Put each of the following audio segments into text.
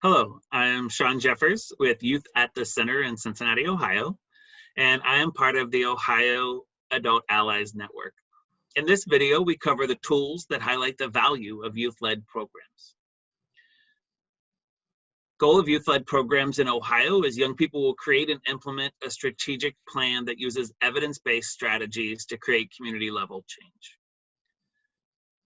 Hello, I am Sean Jeffers with Youth at the Center in Cincinnati, Ohio, and I am part of the Ohio Adult Allies Network. In this video, we cover the tools that highlight the value of youth-led programs. Goal of youth-led programs in Ohio is young people will create and implement a strategic plan that uses evidence-based strategies to create community-level change.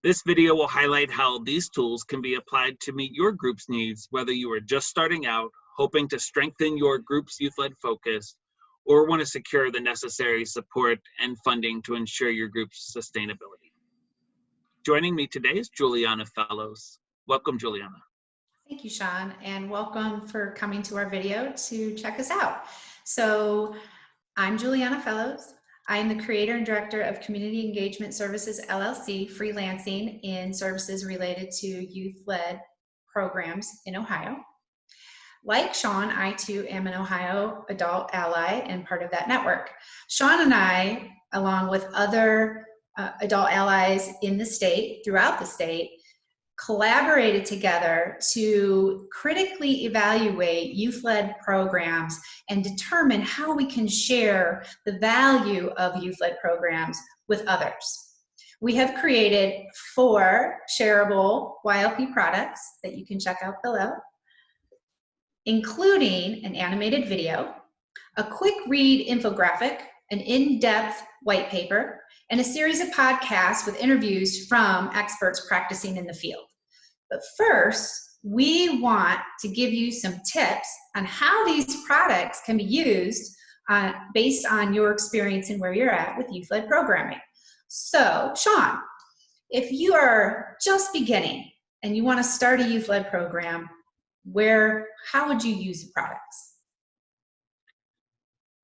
This video will highlight how these tools can be applied to meet your group's needs, whether you are just starting out, hoping to strengthen your group's youth-led focus, or want to secure the necessary support and funding to ensure your group's sustainability. Joining me today is Juliana Fellows. Welcome, Juliana. Thank you, Sean, and welcome for coming to our video to check us out. So I'm Juliana Fellows. I am the creator and director of Community Engagement Services, LLC, freelancing in services related to youth-led programs in Ohio. Like Sean, I too am an Ohio Adult Ally and part of that network. Sean and I, along with other adult allies in the state, throughout the state, collaborated together to critically evaluate youth-led programs and determine how we can share the value of youth-led programs with others. We have created 4 shareable YLP products that you can check out below, including an animated video, a quick read infographic, an in-depth white paper, and a series of podcasts with interviews from experts practicing in the field. But first, we want to give you some tips on how these products can be used based on your experience and where you're at with youth-led programming. So, Sean, if you are just beginning and you want to start a youth-led program, how would you use the products?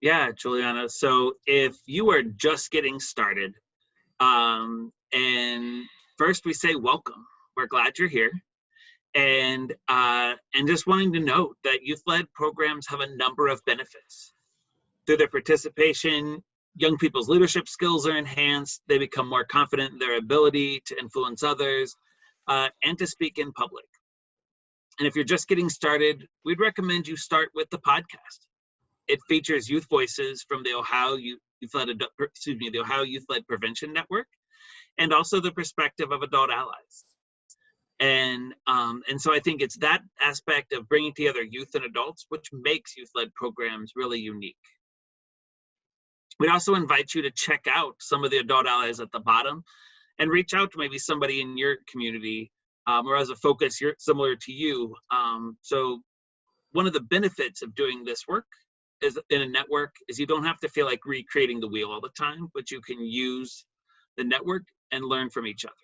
Yeah, Juliana. So if you are just getting started, and first we say welcome. We're glad you're here, and just wanting to note that youth-led programs have a number of benefits. Through their participation, young people's leadership skills are enhanced. They become more confident in their ability to influence others and to speak in public. And if you're just getting started, we'd recommend you start with the podcast. It features youth voices from the Ohio Youth-Led Prevention Network, and also the perspective of adult allies. And so I think it's that aspect of bringing together youth and adults which makes youth-led programs really unique. We also invite you to check out some of the adult allies at the bottom and reach out to maybe somebody in your community or as a focus similar to you. So one of the benefits of doing this work is in a network is you don't have to feel like recreating the wheel all the time, but you can use the network and learn from each other.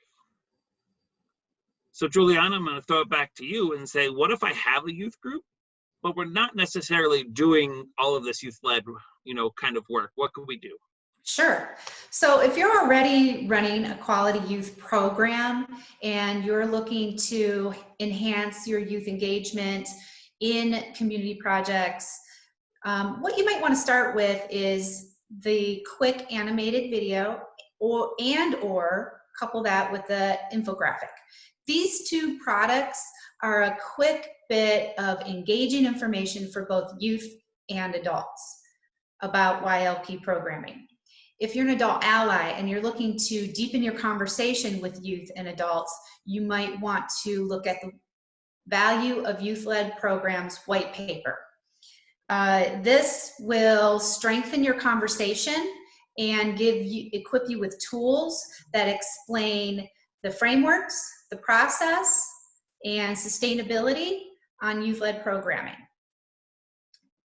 So Juliana, I'm going to throw it back to you and say, what if I have a youth group, but we're not necessarily doing all of this youth-led, kind of work? What could we do? Sure. So if you're already running a quality youth program and you're looking to enhance your youth engagement in community projects, what you might want to start with is the quick animated video or couple that with the infographic. These 2 products are a quick bit of engaging information for both youth and adults about YLP programming. If you're an adult ally and you're looking to deepen your conversation with youth and adults, you might want to look at the Value of Youth-Led Programs white paper. This will strengthen your conversation and equip you with tools that explain the frameworks, the process, and sustainability on youth-led programming.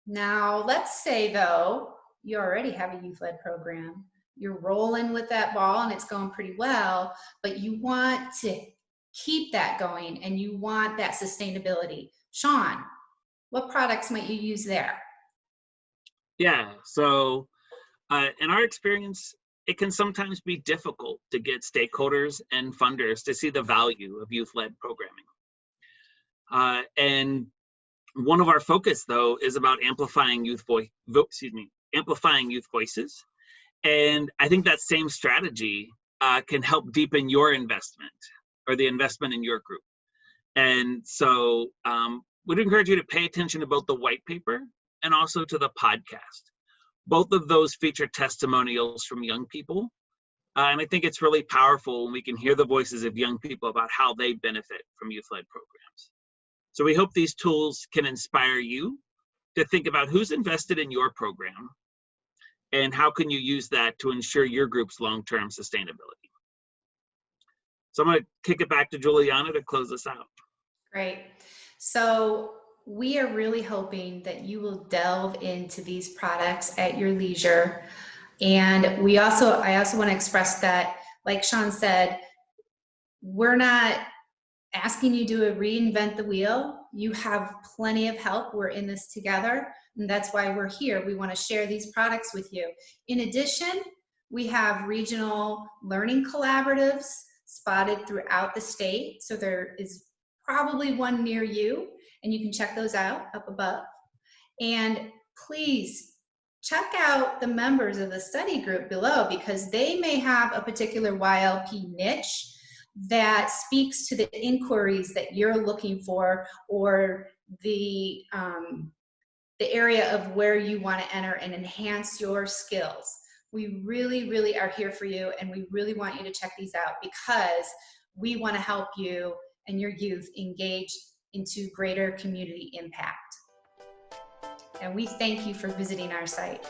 Now, let's say though, you already have a youth-led program, you're rolling with that ball and it's going pretty well, but you want to keep that going and you want that sustainability. Sean, what products might you use there? Yeah, so in our experience, it can sometimes be difficult to get stakeholders and funders to see the value of youth-led programming. And one of our focus, though, is about amplifying youth voices And I think that same strategy can help deepen your investment or the investment in your group. And so would encourage you to pay attention to both the white paper and also to the podcast. Both of those feature testimonials from young people. And I think it's really powerful when we can hear the voices of young people about how they benefit from youth-led programs. So we hope these tools can inspire you to think about who's invested in your program and how can you use that to ensure your group's long-term sustainability. So I'm going to kick it back to Juliana to close us out. Great. So we are really hoping that you will delve into these products at your leisure. And I also want to express that, like Sean said, we're not asking you to reinvent the wheel. You have plenty of help. We're in this together, and that's why we're here. We want to share these products with you. In addition, we have regional learning collaboratives spotted throughout the state. So there is probably one near you, and you can check those out up above. And please check out the members of the study group below, because they may have a particular YLP niche that speaks to the inquiries that you're looking for, or the area of where you want to enter and enhance your skills. We really, really are here for you, and we really want you to check these out, because we want to help you and your youth engage into greater community impact. And we thank you for visiting our site.